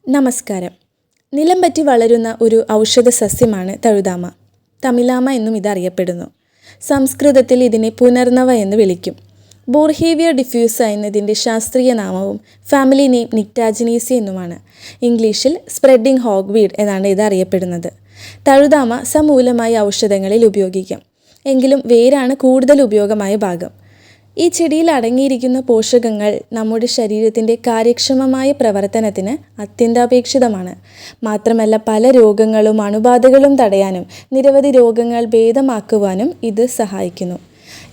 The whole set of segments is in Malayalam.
നമസ്കാരം. നിലം പറ്റി വളരുന്ന ഒരു ഔഷധ സസ്യമാണ് തഴുതാമ. തമിലാമ എന്നും ഇതറിയപ്പെടുന്നു. സംസ്കൃതത്തിൽ ഇതിനെ പുനർനവ എന്ന് വിളിക്കും. ബോർഹേവിയ ഡിഫ്യൂസ എന്നതിൻ്റെ ശാസ്ത്രീയ നാമവും ഫാമിലി നെയിം നിക്ടാജിനേസി എന്നുമാണ്. ഇംഗ്ലീഷിൽ സ്പ്രെഡിംഗ് ഹോഗ്വീഡ് എന്നാണ് ഇത് അറിയപ്പെടുന്നത്. തഴുതാമ സമൂലമായി ഔഷധങ്ങളിൽ ഉപയോഗിക്കാം. എങ്കിലും വേരാണ് കൂടുതൽ ഉപയോഗമായ ഭാഗം. ഈ ചെടിയിൽ അടങ്ങിയിരിക്കുന്ന പോഷകങ്ങൾ നമ്മുടെ ശരീരത്തിൻ്റെ കാര്യക്ഷമമായ പ്രവർത്തനത്തിന് അത്യന്താപേക്ഷിതമാണ്. മാത്രമല്ല പല രോഗങ്ങളും അണുബാധകളും തടയാനും നിരവധി രോഗങ്ങൾ ഭേദമാക്കുവാനും ഇത് സഹായിക്കുന്നു.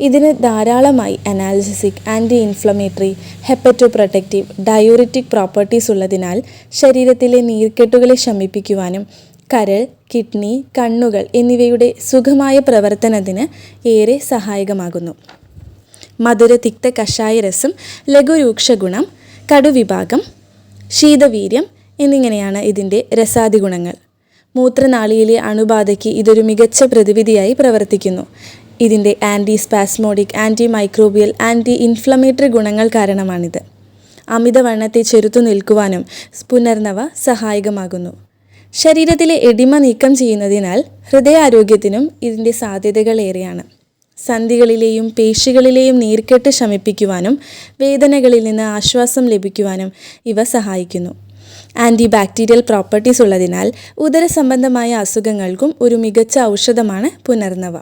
ഇതിന് ധാരാളമായി analgesic, anti inflammatory, hepatoprotective, diuretic properties ഉള്ളതിനാൽ ശരീരത്തിലെ നീർക്കെട്ടുകളെ ശമിപ്പിക്കുവാനും കരൾ, കിഡ്നി, കണ്ണുകൾ എന്നിവയുടെ സുഖമായ പ്രവർത്തനത്തിന് ഏറെ സഹായകമാകുന്നു. മധുര തിക്ത കഷായ രസം, ലഘുരൂക്ഷ ഗുണം, കടുവിഭാഗം, ശീതവീര്യം എന്നിങ്ങനെയാണ് ഇതിൻ്റെ രസാദി ഗുണങ്ങൾ. മൂത്രനാളിയിലെ അണുബാധയ്ക്ക് ഇതൊരു മികച്ച പ്രതിവിധിയായി പ്രവർത്തിക്കുന്നു. ഇതിൻ്റെ antispasmodic, antimicrobial, anti inflammatory ഗുണങ്ങൾ കാരണമാണിത്. അമിതവണ്ണത്തെ ചെറുത്തു നിൽക്കുവാനും പുനർനവ സഹായകമാകുന്നു. ശരീരത്തിലെ എഡിമ നീക്കം ചെയ്യുന്നതിനാൽ ഹൃദയാരോഗ്യത്തിനും ഇതിൻ്റെ സാധ്യതകൾ ഏറെയാണ്. സന്ധികളിലെയും പേശികളിലെയും നീർക്കെട്ട് ശമിപ്പിക്കുവാനും വേദനകളിൽ നിന്ന് ആശ്വാസം ലഭിക്കുവാനും ഇവ സഹായിക്കുന്നു. ആൻറ്റി ബാക്ടീരിയൽ പ്രോപ്പർട്ടീസ് ഉള്ളതിനാൽ ഉദരസംബന്ധമായ അസുഖങ്ങൾക്കും ഒരു മികച്ച ഔഷധമാണ് പുനർനവ.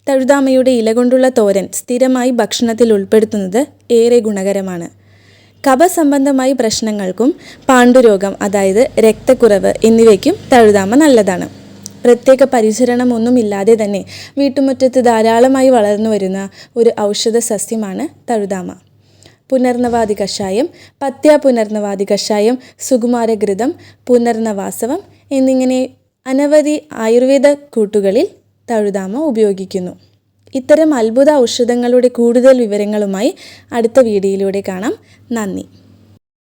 തഴുതാമയുടെ ഇല കൊണ്ടുള്ള തോരൻ സ്ഥിരമായി ഭക്ഷണത്തിൽ ഉൾപ്പെടുത്തുന്നത് ഏറെ ഗുണകരമാണ്. കഫസംബന്ധമായ പ്രശ്നങ്ങൾക്കും പാണ്ഡുരോഗം അതായത് രക്തക്കുറവ് എന്നിവയ്ക്കും തഴുതാമ നല്ലതാണ്. പ്രത്യേക പരിചരണമൊന്നുമില്ലാതെ തന്നെ വീട്ടുമുറ്റത്ത് ധാരാളമായി വളർന്നു വരുന്ന ഒരു ഔഷധ സസ്യമാണ് തഴുതാമ. പുനർനവാദി കഷായം, പത്യ പുനർനവാദി കഷായം, സുകുമാരഘൃതം, പുനർനവാസവം എന്നിങ്ങനെ അനവധി ആയുർവേദ കൂട്ടുകളിൽ തഴുതാമ ഉപയോഗിക്കുന്നു. ഇത്തരം അത്ഭുത ഔഷധങ്ങളുടെ കൂടുതൽ വിവരങ്ങളുമായി അടുത്ത വീഡിയോയിലൂടെ കാണാം. നന്ദി.